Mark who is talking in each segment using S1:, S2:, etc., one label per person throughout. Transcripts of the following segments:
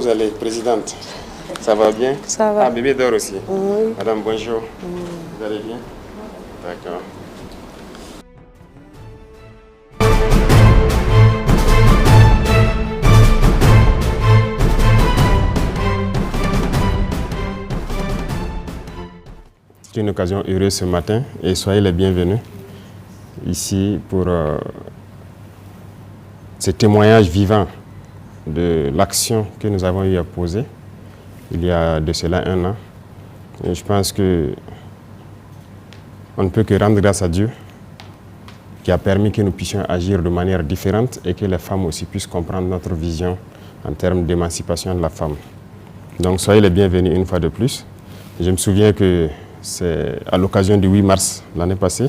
S1: vous allez, présidente? Ça va bien?
S2: Ça va.
S1: Ah, bébé dort aussi?
S2: Oui.
S1: Madame, bonjour. Vous allez bien? D'accord. C'est une occasion heureuse ce matin et soyez les bienvenus ici pour ce témoignage vivant de l'action que nous avons eu à poser il y a de cela 1 an. Et je pense que on ne peut que rendre grâce à Dieu qui a permis que nous puissions agir de manière différente et que les femmes aussi puissent comprendre notre vision en termes d'émancipation de la femme. Donc soyez les bienvenus une fois de plus. Je me souviens que c'est à l'occasion du 8 mars l'année passée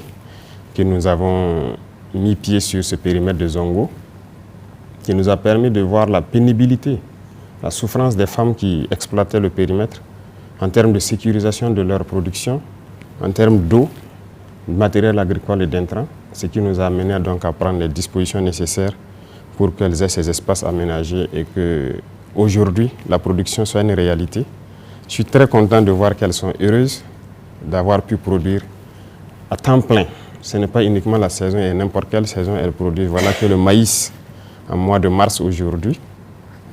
S1: que nous avons mis pied sur ce périmètre de Zongo qui nous a permis de voir la pénibilité, la souffrance des femmes qui exploitaient le périmètre en termes de sécurisation de leur production, en termes d'eau, de matériel agricole et d'intrants, ce qui nous a amené donc à prendre les dispositions nécessaires pour qu'elles aient ces espaces aménagés et qu'aujourd'hui la production soit une réalité. Je suis très content de voir qu'elles sont heureuses d'avoir pu produire à temps plein. Ce n'est pas uniquement la saison, et n'importe quelle saison elles produisent. Voilà que le maïs, en mois de mars aujourd'hui,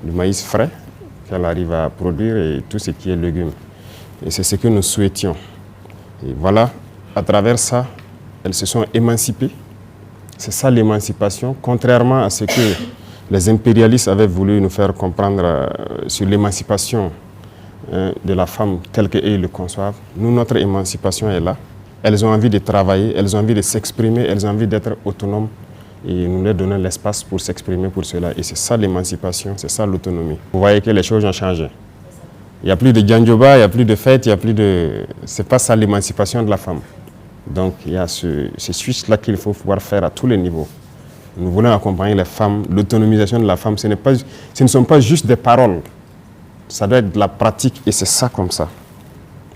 S1: du maïs frais qu'elle arrive à produire et tout ce qui est légumes. Et c'est ce que nous souhaitions. Et voilà, à travers ça, elles se sont émancipées. C'est ça l'émancipation, contrairement à ce que les impérialistes avaient voulu nous faire comprendre sur l'émancipation de la femme telle qu'eux le conçoivent. Nous, notre émancipation est là. Elles ont envie de travailler, elles ont envie de s'exprimer, elles ont envie d'être autonomes et nous leur donnons l'espace pour s'exprimer pour cela. Et c'est ça l'émancipation, c'est ça l'autonomie. Vous voyez que les choses ont changé. Il n'y a plus de djandjoba, il n'y a plus de fête, il n'y a plus de... C'est pas ça l'émancipation de la femme. Donc il y a ce switch-là qu'il faut pouvoir faire à tous les niveaux. Nous voulons accompagner les femmes, l'autonomisation de la femme, ce ne sont pas juste des paroles. Ça doit être de la pratique et c'est ça comme ça.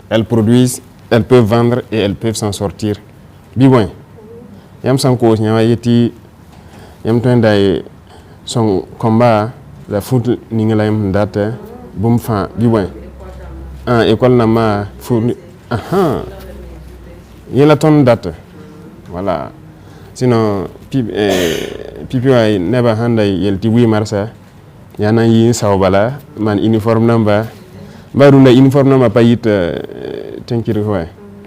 S1: Elles produisent, elles peuvent vendre et elles peuvent s'en sortir. Biwen, yam san ko nyama yeti yam tanda son combat la foot ningala yam data bum fa biwen. École na ma fourni yela ton date. Voilà. Sinon pipi ay neba handa yelti 8 mars yana yi sawbala man uniforme namba barunda uniforme namba payit tenkiri hoy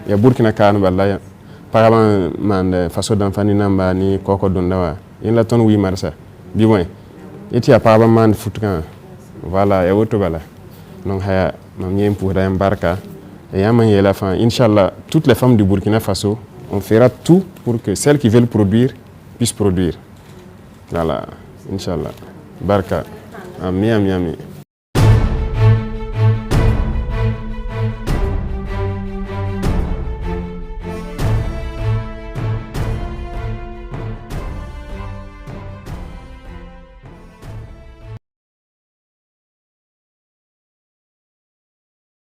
S1: ya burkina kan balla paraban man faso d'enfani namba ni koko dondawa ila ton 8 mars bi moy eti ya paraban man futkan voilà ya woto bala donc haya mam yem pour dam barka et yaman yela fin inchallah toutes les femmes du Burkina Faso on fera tout pour que celles qui veulent produire puissent produire. Voilà, inchallah. Barka. Miami.